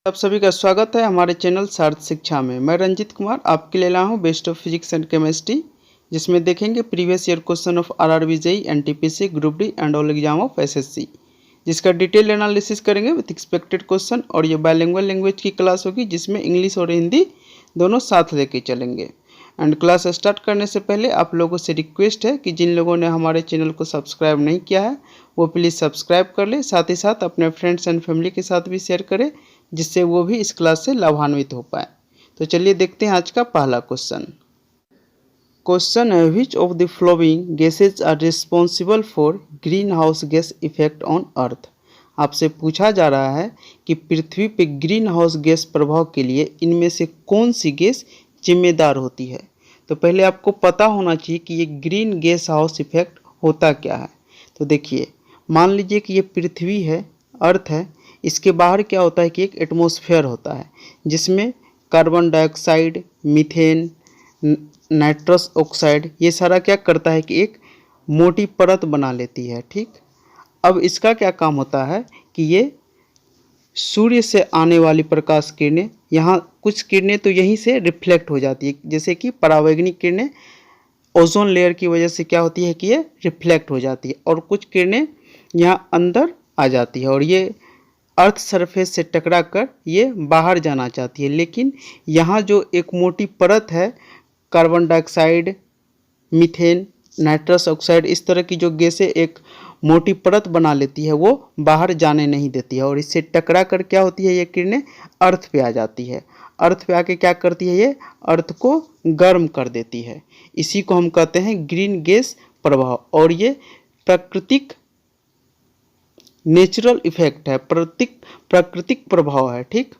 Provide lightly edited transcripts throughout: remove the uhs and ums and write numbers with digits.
आप सभी का स्वागत है हमारे चैनल सार्थ शिक्षा में। मैं रंजित कुमार आपके लिए लाया हूँ best of physics and chemistry, जिसमें देखेंगे previous year question of RRB JEE NTPC group D and all exam of SSC, जिसका डिटेल एनालिसिस करेंगे विथ एक्सपेक्टेड क्वेश्चन। और ये बायलिंगुअल लैंग्वेज की क्लास होगी, जिसमें इंग्लिश और हिंदी दोनों साथ लेके चलेंगे। एंड क्लास स्टार्ट करने से पहले आप लोगों से रिक्वेस्ट है कि जिन लोगों ने हमारे चैनल को सब्सक्राइब नहीं किया है वो प्लीज़ सब्सक्राइब कर ले, साथ ही साथ अपने फ्रेंड्स एंड फैमिली के साथ भी शेयर करें, जिससे वो भी इस क्लास से लाभान्वित हो पाए। तो चलिए देखते हैं आज का पहला क्वेश्चन। क्वेश्चन है, which of the following gases are responsible for green house gas effect on earth. आपसे पूछा जा रहा है कि पृथ्वी पे ग्रीन हाउस गैस प्रभाव के लिए इनमें से कौन सी गैस जिम्मेदार होती है। तो पहले आपको पता होना चाहिए कि ये ग्रीन गैस हाउस इफेक्ट होता क्या है। तो देखिए, मान लीजिए कि ये पृथ्वी है, अर्थ है, इसके बाहर क्या होता है कि एक एटमॉस्फेयर होता है, जिसमें carbon dioxide, methane, nitrous oxide, ये सारा क्या करता है कि एक मोटी परत बना लेती है। ठीक, अब इसका क्या काम होता है कि ये सूर्य से आने वाली प्रकाश किरणें, यहाँ कुछ किरणें तो यहीं से रिफ्लेक्ट हो जाती है, जैसे कि परावैंगनिक किरणें ओजोन लेयर की वजह से क्या होती है कि ये रिफ्लेक्ट हो जाती है, और कुछ किरणें यहाँ अंदर आ जाती है और ये अर्थ सरफेस से टकरा कर ये बाहर जाना चाहती है। लेकिन यहाँ जो एक मोटी परत है, carbon dioxide, methane, nitrous oxide, इस तरह की जो गैसें एक मोटी परत बना लेती है, वो बाहर जाने नहीं देती है, और इससे टकरा कर क्या होती है, ये किरणें अर्थ पे आ जाती है। अर्थ पे आके क्या करती है, ये अर्थ को गर्म कर देती है। इसी को हम कहते हैं ग्रीन गैस प्रभाव, और ये प्राकृतिक नेचुरल इफेक्ट है, प्राकृतिक प्रभाव है। ठीक,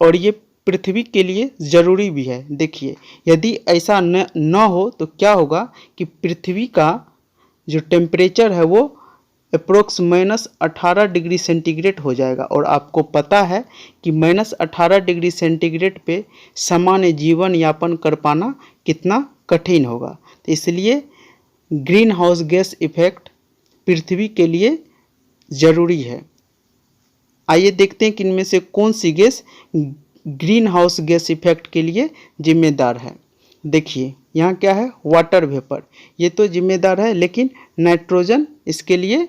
और ये पृथ्वी के लिए ज़रूरी भी है। देखिए, यदि ऐसा न हो तो क्या होगा कि पृथ्वी का जो टेम्परेचर है वो अप्रोक्स -18 डिग्री सेंटीग्रेड हो जाएगा, और आपको पता है कि -18 डिग्री सेंटीग्रेड पे सामान्य जीवन यापन कर पाना कितना कठिन होगा। तो इसलिए ग्रीन हाउस गैस इफेक्ट पृथ्वी के लिए ज़रूरी है। आइए देखते हैं कि इनमें से कौन सी gas green house gas effect के लिए जिम्मेदार है। देखिए, यहाँ क्या है, वाटर वेपर, ये तो जिम्मेदार है, लेकिन नाइट्रोजन इसके लिए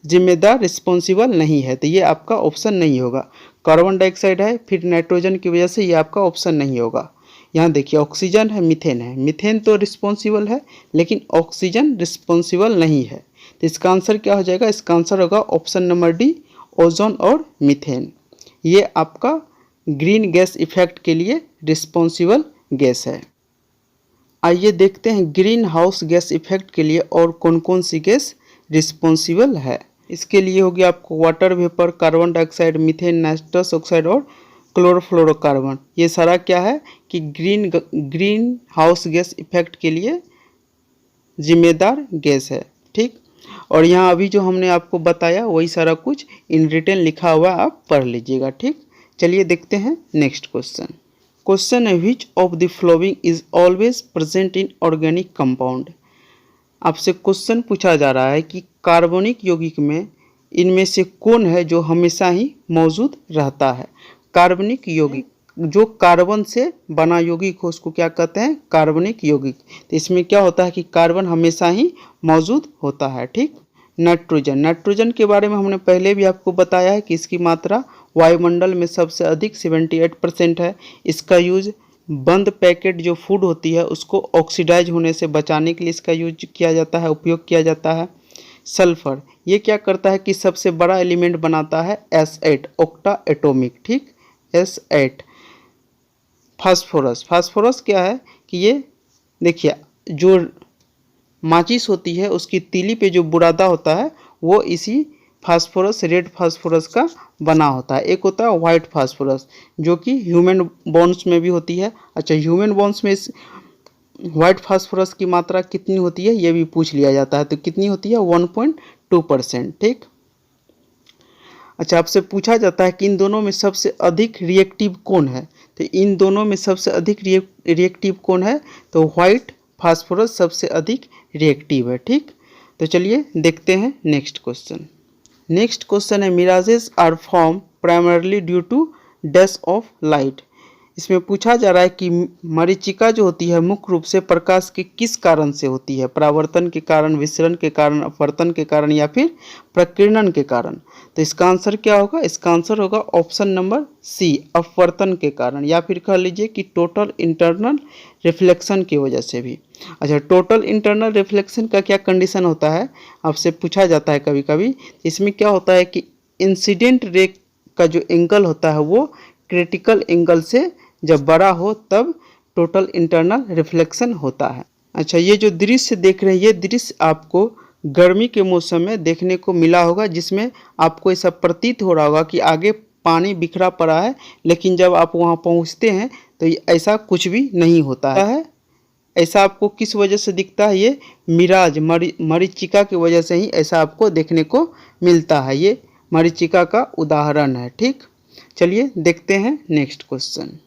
जिम्मेदार, रिस्पॉन्सिबल नहीं है, तो ये आपका ऑप्शन नहीं होगा। कार्बन डाइऑक्साइड है, फिर नाइट्रोजन की वजह से ये आपका ऑप्शन नहीं होगा। यहाँ देखिए, ऑक्सीजन है, मीथेन तो रिस्पॉन्सिबल है, लेकिन ऑक्सीजन रिस्पॉन्सिबल नहीं है। तो इसका आंसर क्या हो जाएगा, इसका आंसर होगा ऑप्शन नंबर डी, ओजोन और मीथेन। ये आपका ग्रीन गैस इफेक्ट के लिए रिस्पॉन्सिबल गैस है। आइए देखते हैं ग्रीन हाउस गैस इफेक्ट के लिए और कौन कौन सी गैस रिस्पॉन्सिबल है। इसके लिए होगी आपको water vapour, carbon dioxide, methane, nitrous oxide और क्लोरोफ्लोरोकार्बन। ये सारा क्या है कि ग्रीन हाउस गैस इफेक्ट के लिए जिम्मेदार गैस है। ठीक, और यहाँ अभी जो हमने आपको बताया वही सारा कुछ इन रिटन लिखा हुआ, आप पढ़ लीजिएगा। ठीक, चलिए देखते हैं नेक्स्ट क्वेश्चन। क्वेश्चन है, which of the following is always present in organic compound. आपसे क्वेश्चन पूछा जा रहा है कि कार्बनिक यौगिक में इनमें से कौन है जो हमेशा ही मौजूद रहता है। कार्बनिक यौगिक, जो कार्बन से बना यौगिक हो उसको क्या कहते हैं, कार्बनिक यौगिक। तो इसमें क्या होता है कि कार्बन हमेशा ही मौजूद होता है। ठीक, नाइट्रोजन के बारे में हमने पहले भी आपको बताया है कि इसकी मात्रा वायुमंडल में सबसे अधिक 78% है। इसका यूज बंद पैकेट जो फूड होती है उसको ऑक्सीडाइज होने से बचाने के लिए इसका यूज किया जाता है, उपयोग किया जाता है। सल्फर, ये क्या करता है कि सबसे बड़ा एलिमेंट बनाता है S8, ऑक्टा एटॉमिक। ठीक, S8। फास्फोरस क्या है कि ये देखिए, जो माचिस होती है उसकी तीली पे जो बुरादा होता है वो इसी फास्फोरस, रेड फास्फोरस का बना होता है। एक होता है वाइट फास्फोरस जो कि ह्यूमन बोन्स में भी होती है। अच्छा, ह्यूमन बोन्स में इस वाइट फास्फोरस की मात्रा कितनी होती है ये भी पूछ लिया जाता है, तो कितनी होती है, 1.2%। ठीक, अच्छा, आपसे पूछा जाता है कि इन दोनों में सबसे अधिक रिएक्टिव कौन है। तो इन दोनों में सबसे अधिक रिएक्टिव कौन है, तो वाइट फास्फोरस सबसे अधिक रिएक्टिव है। ठीक, तो चलिए देखते हैं नेक्स्ट क्वेश्चन। नेक्स्ट क्वेश्चन है, mirages are form primarily due to dash of light. इसमें पूछा जा रहा है कि मरीचिका जो होती है मुख्य रूप से प्रकाश के किस कारण से होती है, परावर्तन के कारण, विसरण के कारण, अपवर्तन के कारण या फिर प्रकीर्णन के कारण। तो इसका आंसर क्या होगा? इसका आंसर होगा ऑप्शन नंबर सी, अपवर्तन के कारण, या फिर कह लीजिए कि टोटल इंटरनल रिफ्लेक्शन की वजह से भी। अच्छा, टोटल इंटरनल रिफ्लेक्शन का क्या कंडीशन होता है, आपसे पूछा जाता है कभी कभी। इसमें क्या होता है कि इंसिडेंट रे का जो एंगल होता है वो क्रिटिकल एंगल से जब बड़ा हो तब टोटल इंटरनल रिफ्लेक्शन होता है। अच्छा, ये जो दृश्य देख रहे हैं ये दृश्य आपको गर्मी के मौसम में देखने को मिला होगा, जिसमें आपको ऐसा प्रतीत हो रहा होगा कि आगे पानी बिखरा पड़ा है, लेकिन जब आप वहाँ पहुँचते हैं तो ऐसा कुछ भी नहीं होता है। ऐसा आपको किस वजह से दिखता है? ये मिराज मरीचिका की वजह से ही ऐसा आपको देखने को मिलता है। ये मरीचिका का उदाहरण है। ठीक, चलिए देखते हैं next question.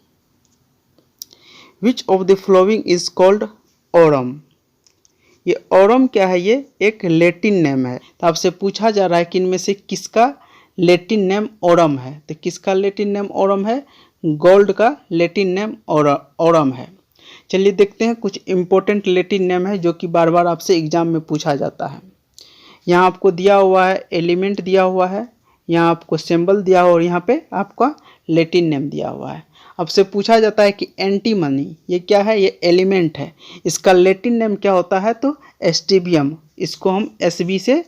Which of the following is called Oram? ये ओरम क्या है? ये एक लैटिन नेम है। तो आपसे पूछा जा रहा है कि इनमें से किसका लैटिन नेम ओरम है। तो किसका लैटिन नेम ओरम है? गोल्ड का लैटिन नेम ओरम है। चलिए देखते हैं, कुछ इंपॉर्टेंट लैटिन नेम है जो कि बार बार आपसे एग्जाम में पूछा जाता है। यहाँ आपको दिया हुआ है एलिमेंट दिया हुआ है, यहाँ आपको सिंबल दिया हुआ और यहाँ पे आपका लैटिन नेम दिया हुआ है। आपसे पूछा जाता है कि एंटीमनी ये क्या है? ये एलिमेंट है। इसका लैटिन नेम क्या होता है? तो एस्टिबियम। इसको हम एसबी से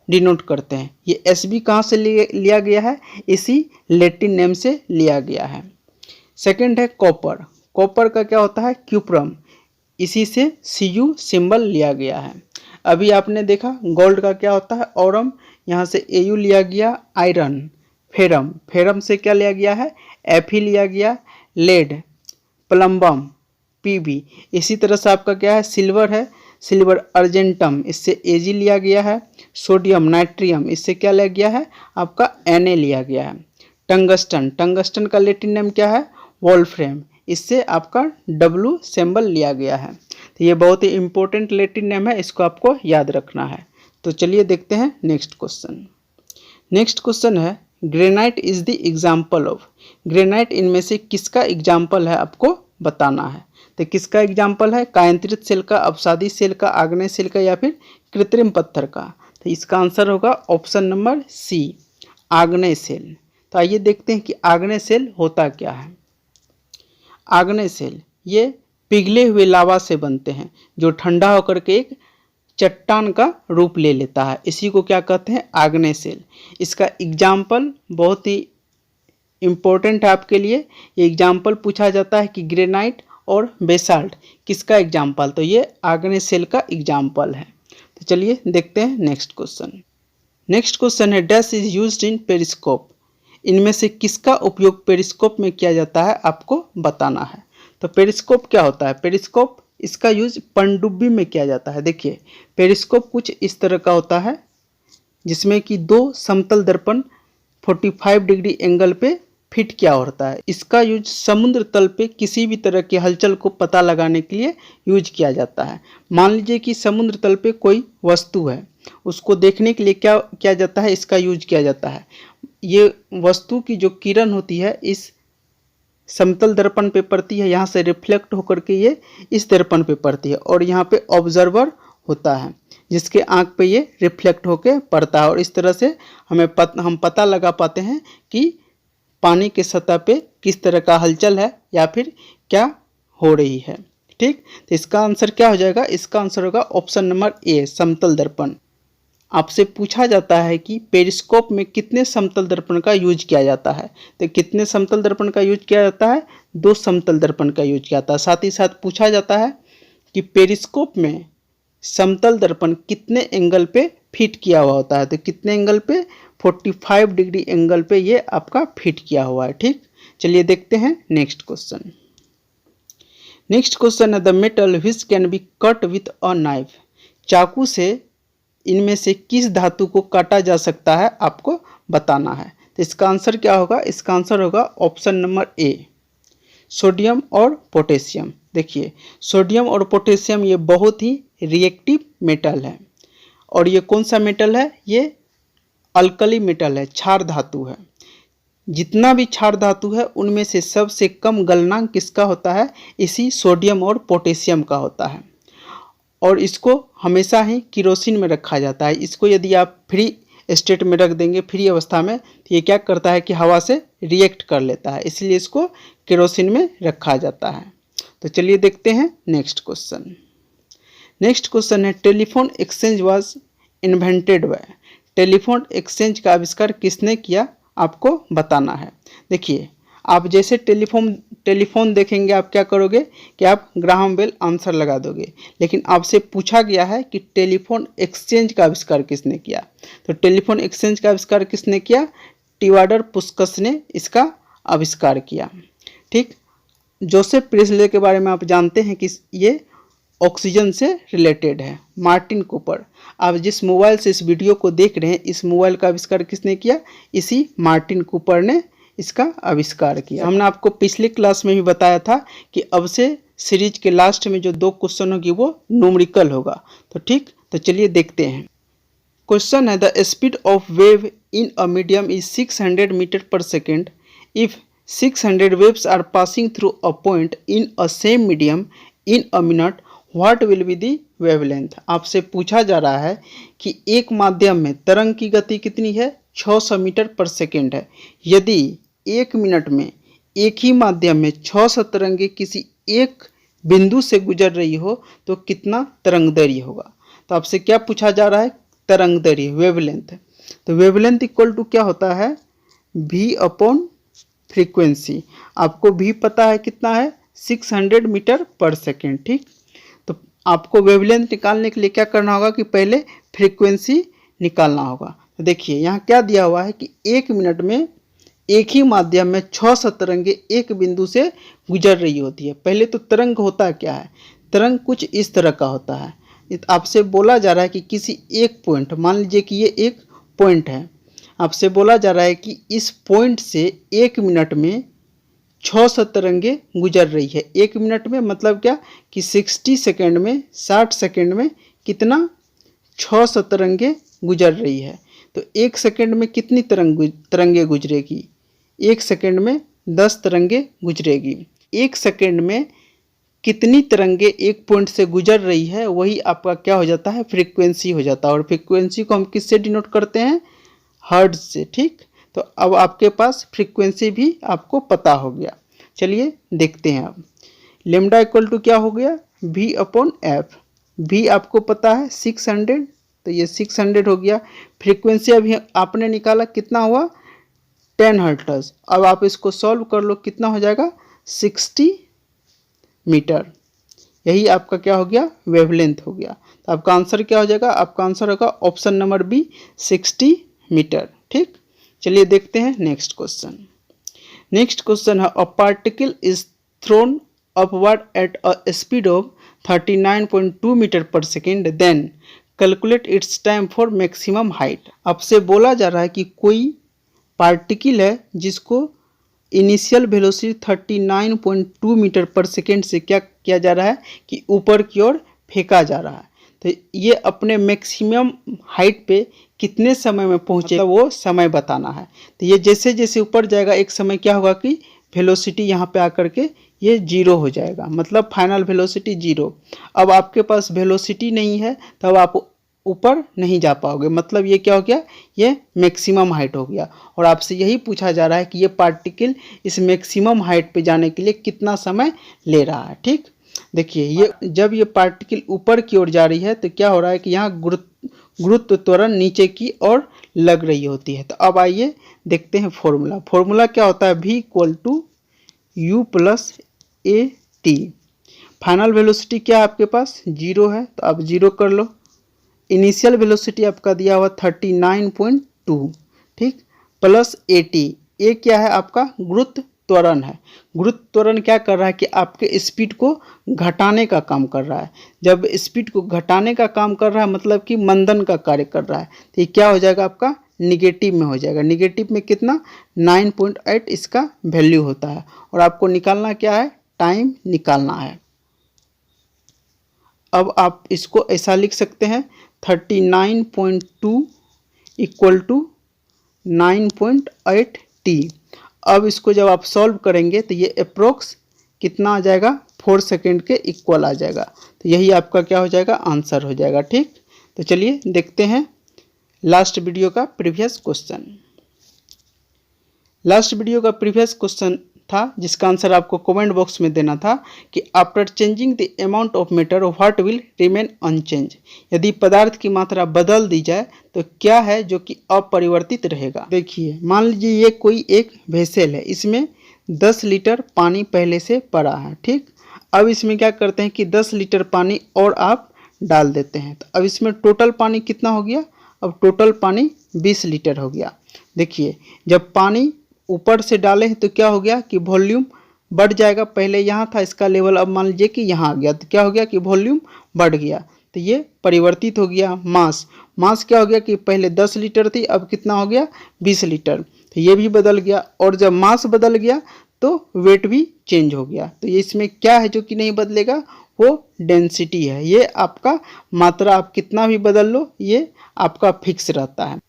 डिनोट करते हैं। ये एसबी कहाँ से लिया गया है? इसी लैटिन नेम से लिया गया है। सेकंड है कॉपर। कॉपर का क्या होता है? क्यूप्रम। इसी से Cu सिंबल लिया गया है। अभी आपने देखा गोल्ड का क्या होता है? ओरम। यहाँ से Au लिया गया। आयरन, फेरम, फेरम से क्या लिया गया है? Fe लिया गया। Lead, plumbum, Pb। इसी तरह से आपका क्या है? सिल्वर है, सिल्वर अर्जेंटम, इससे Ag लिया गया है। सोडियम, नाइट्रियम, इससे क्या लिया गया है? आपका Na लिया गया है। टंगस्टन, टंगस्टन का लैटिन नेम क्या है? वोल्फ्रेम, इससे आपका W सिंबल लिया गया है। तो ये बहुत ही इंपॉर्टेंट लैटिन नेम है, इसको आपको याद रखना है। तो चलिए देखते हैं नेक्स्ट क्वेश्चन। नेक्स्ट क्वेश्चन है granite is the example of. Granite इनमें से किसका एग्जाम्पल है आपको बताना है। तो किसका एग्जाम्पल है? कायांतरित सेल का, अपसादी सेल का, आग्नेय सेल का या फिर कृत्रिम पत्थर का। तो इसका आंसर होगा ऑप्शन नंबर सी, आग्नेय सेल। तो आइए देखते हैं कि आग्नेय सेल होता क्या है। आग्नेय सेल ये पिघले हुए लावा से बनते हैं जो ठंडा होकर के एक चट्टान का रूप ले लेता है। इसी को क्या कहते हैं? आग्नेय सेल। इसका एग्जाम्पल बहुत ही इम्पोर्टेंट है आपके लिए। ये एग्जाम्पल पूछा जाता है कि ग्रेनाइट और बेसाल्ट किसका एग्जाम्पल? तो ये आग्नेय सेल का एग्जाम्पल है। तो चलिए देखते हैं नेक्स्ट क्वेश्चन। नेक्स्ट क्वेश्चन है dash is used in periscope. इनमें से किसका उपयोग पेरिस्कोप में किया जाता है आपको बताना है। तो पेरिस्कोप क्या होता है? पेरिस्कोप इसका यूज पनडुब्बी में किया जाता है। देखिए पेरिस्कोप कुछ इस तरह का होता है जिसमें कि दो समतल दर्पण 45 डिग्री एंगल पे फिट किया होता है। इसका यूज समुद्र तल पे किसी भी तरह की हलचल को पता लगाने के लिए यूज किया जाता है। मान लीजिए कि समुद्र तल पे कोई वस्तु है, उसको देखने के लिए क्या किया जाता है? इसका यूज किया जाता है। ये वस्तु की जो किरण होती है इस समतल दर्पण पे पड़ती है, यहाँ से रिफ्लेक्ट होकर के ये इस दर्पण पे पड़ती है और यहाँ पे ऑब्जर्वर होता है जिसके आंख पे ये रिफ्लेक्ट होके पड़ता है और इस तरह से हम पता लगा पाते हैं कि पानी के सतह पे किस तरह का हलचल है या फिर क्या हो रही है। ठीक, तो इसका आंसर क्या हो जाएगा? इसका आंसर होगा ऑप्शन नंबर ए, समतल दर्पण। आपसे पूछा जाता है कि पेरिस्कोप में कितने समतल दर्पण का यूज किया जाता है। तो कितने समतल दर्पण का यूज किया जाता है? 2 समतल दर्पण का यूज किया जाता है। साथ ही साथ पूछा जाता है कि पेरिस्कोप में समतल दर्पण कितने एंगल पे फिट किया हुआ होता है। तो कितने एंगल पे? 45 डिग्री एंगल पे ये आपका फिट किया हुआ है। ठीक, चलिए देखते हैं नेक्स्ट क्वेश्चन। नेक्स्ट क्वेश्चन है the metal which can be cut with a knife. चाकू से इनमें से किस धातु को काटा जा सकता है आपको बताना है। तो इसका आंसर क्या होगा? इसका आंसर होगा ऑप्शन नंबर ए, सोडियम और पोटेशियम। देखिए सोडियम और पोटेशियम ये बहुत ही रिएक्टिव मेटल है और ये कौन सा मेटल है? ये अल्कली मेटल है, क्षार धातु है। जितना भी क्षार धातु है उनमें से सबसे कम गलनांक किसका होता है, इसी सोडियम और पोटेशियम का होता है। और इसको हमेशा ही केरोसिन में रखा जाता है। इसको यदि आप फ्री स्टेट में रख देंगे, फ्री अवस्था में, तो ये क्या करता है कि हवा से रिएक्ट कर लेता है, इसलिए इसको केरोसिन में रखा जाता है। तो चलिए देखते हैं नेक्स्ट क्वेश्चन। नेक्स्ट क्वेश्चन है telephone exchange was invented by. Telephone exchange का आविष्कार किसने किया, आपको बताना है। देखिए, आप जैसे टेलीफोन देखेंगे आप क्या करोगे कि आप ग्राहम बेल आंसर लगा दोगे, लेकिन आपसे पूछा गया है कि टेलीफोन एक्सचेंज का आविष्कार किसने किया। तो टेलीफोन एक्सचेंज का आविष्कार किसने किया, टिवाडर पुस्कस ने इसका आविष्कार किया। ठीक, जोसेफ प्रिस्ले के बारे में आप जानते हैं कि ये ऑक्सीजन से रिलेटेड है। मार्टिन कूपर, आप जिस मोबाइल से इस वीडियो को देख रहे हैं, इस मोबाइल का आविष्कार किसने किया, इसी मार्टिन कूपर ने इसका आविष्कार किया। हमने आपको पिछले क्लास में भी बताया था कि अब से सीरीज के लास्ट में जो 2 क्वेश्चन होगी वो न्यूमेरिकल होगा। तो ठीक, तो चलिए देखते हैं। क्वेश्चन है the speed of wave in a medium is 600 metre पर second. If 600 waves are passing through a point in a same medium in a minute, what will be the wavelength? आपसे पूछा जा रहा है कि एक माध्यम में तरंग की गति कितनी है, 600 मीटर पर सेकेंड है। यदि 1 मिनट में एक ही माध्यम में 600 तरंगे किसी एक बिंदु से गुजर रही हो तो कितना तरंग दैर्घ्य होगा। तो आपसे क्या पूछा जा रहा है, तरंग दैर्घ्य, वेवलेंथ। तो वेवलेंथ इक्वल टू क्या होता है, v अपॉन फ्रीक्वेंसी। आपको भी पता है कितना है, 600 मीटर पर सेकेंड। ठीक, तो आपको वेवलेंथ निकालने के लिए क्या करना होगा कि पहले फ्रीक्वेंसी निकालना होगा। तो देखिए यहाँ क्या दिया हुआ है कि 1 मिनट में एक ही माध्यम में 600 तरंगे एक बिंदु से गुजर रही होती है। पहले तो तरंग होता क्या है, तरंग कुछ इस तरह का होता है। आपसे बोला जा रहा है कि किसी एक पॉइंट, मान लीजिए कि ये एक पॉइंट है, आपसे बोला जा रहा है कि इस पॉइंट से 1 मिनट में 600 तरंगे गुजर रही है। 1 मिनट में मतलब क्या कि 60 सेकेंड में, 60 सेकेंड में कितना, 600 तरंगे गुजर रही है। तो 1 सेकेंड में कितनी तरंगे गुजरेगी, 1 सेकेंड में 10 तरंगे गुजरेगी। 1 सेकेंड में कितनी तरंगे एक पॉइंट से गुजर रही है, वही आपका क्या हो जाता है, फ्रीक्वेंसी हो जाता है। और फ्रीक्वेंसी को हम किससे डिनोट करते हैं, हर्ट्ज से। ठीक, तो अब आपके पास फ्रीक्वेंसी भी आपको पता हो गया। चलिए देखते हैं अब। लेमडा इक्वल टू क्या हो गया, v अपॉन एफ। v आपको पता है 600, तो ये 600 हो गया। फ्रीक्वेंसी अभी आपने निकाला कितना हुआ, 10 हर्ट्ज। अब आप इसको सॉल्व कर लो, कितना हो जाएगा, 60 मीटर। यही आपका क्या हो गया, वेवलेंथ हो गया। तो आपका आंसर क्या हो जाएगा, आपका आंसर होगा ऑप्शन नंबर बी, 60 मीटर। ठीक, चलिए देखते हैं नेक्स्ट क्वेश्चन। नेक्स्ट क्वेश्चन है a particle is thrown upward at a speed of 39.2 metre पर second, then calculate its time for maximum height. आपसे बोला जा रहा है कि कोई पार्टिकल है जिसको इनिशियल वेलोसिटी 39.2 मीटर पर सेकेंड से क्या किया जा रहा है कि ऊपर की ओर फेंका जा रहा है। तो ये अपने मैक्सिमम हाइट पे कितने समय में पहुंचेगा, वो समय बताना है। तो ये जैसे जैसे ऊपर जाएगा एक समय क्या होगा कि वेलोसिटी यहाँ पे आकर के ये 0 हो जाएगा, मतलब फाइनल वेलोसिटी 0। अब आपके पास वेलोसिटी नहीं है तब आप ऊपर नहीं जा पाओगे, मतलब ये क्या हो गया, ये मैक्सिमम हाइट हो गया। और आपसे यही पूछा जा रहा है कि ये पार्टिकल इस मैक्सिमम हाइट पे जाने के लिए कितना समय ले रहा है। ठीक, देखिए ये जब ये पार्टिकल ऊपर की ओर जा रही है तो क्या हो रहा है कि यहाँ गुरुत्व त्वरण नीचे की ओर लग रही होती है। तो अब आइए देखते हैं फॉर्मूला। फॉर्मूला क्या होता है, v equal to u plus a t. Final velocity क्या है आपके पास, 0 है, तो आप 0 कर लो। इनिशियल वेलोसिटी आपका दिया हुआ 39.2, ठीक, प्लस ए टी। ए क्या है आपका, गुरुत्व त्वरण है। गुरुत्व त्वरण क्या कर रहा है कि आपके स्पीड को घटाने का काम कर रहा है। जब स्पीड को घटाने का काम कर रहा है मतलब कि मंदन का कार्य कर रहा है, तो ये क्या हो जाएगा आपका, निगेटिव में हो जाएगा। निगेटिव में कितना, 9.8 इसका वैल्यू होता है। और आपको निकालना क्या है, टाइम निकालना है। अब आप इसको ऐसा लिख सकते हैं 39.2 इक्वल टू 9.8 T। अब इसको जब आप सॉल्व करेंगे तो ये अप्रोक्स कितना आ जाएगा, 4 सेकेंड के इक्वल आ जाएगा। तो यही आपका क्या हो जाएगा, आंसर हो जाएगा। ठीक, तो चलिए देखते हैं लास्ट वीडियो का प्रीवियस क्वेश्चन। लास्ट वीडियो का प्रीवियस क्वेश्चन था जिसका आंसर आपको कमेंट बॉक्स में देना था कि after changing the amount of matter what will remain unchange. यदि पदार्थ की मात्रा बदल दी जाए तो क्या है जो कि अपरिवर्तित रहेगा। देखिए, मान लीजिए ये कोई एक वेसल है, इसमें 10 लीटर पानी पहले से पड़ा है। ठीक, अब इसमें क्या करते हैं कि 10 लीटर पानी और आप डाल देते हैं। तो अब इसमें टोटल पानी कितना हो गया, अब टोटल पानी 20 लीटर हो गया। देखिए, जब पानी ऊपर से डाले हैं तो क्या हो गया कि वॉल्यूम बढ़ जाएगा। पहले यहाँ था इसका लेवल, अब मान लीजिए कि यहाँ आ गया तो क्या हो गया कि वॉल्यूम बढ़ गया। तो ये परिवर्तित हो गया। मास क्या हो गया कि पहले 10 लीटर थी, अब कितना हो गया 20 लीटर। तो ये भी बदल गया, और जब मास बदल गया तो वेट भी चेंज हो गया। तो ये इसमें क्या है जो कि नहीं बदलेगा, वो डेंसिटी है। ये आपका मात्रा आप कितना भी बदल लो, ये आपका फिक्स रहता है।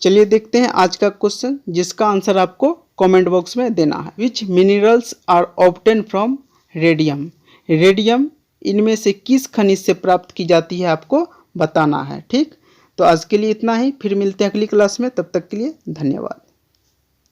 चलिए देखते हैं आज का क्वेश्चन जिसका आंसर आपको कमेंट बॉक्स में देना है। Which minerals are obtain from radium. Radium इनमें से किस खनिज से प्राप्त की जाती है आपको बताना है। ठीक, तो आज के लिए इतना ही, फिर मिलते हैं अगली क्लास में। तब तक के लिए धन्यवाद।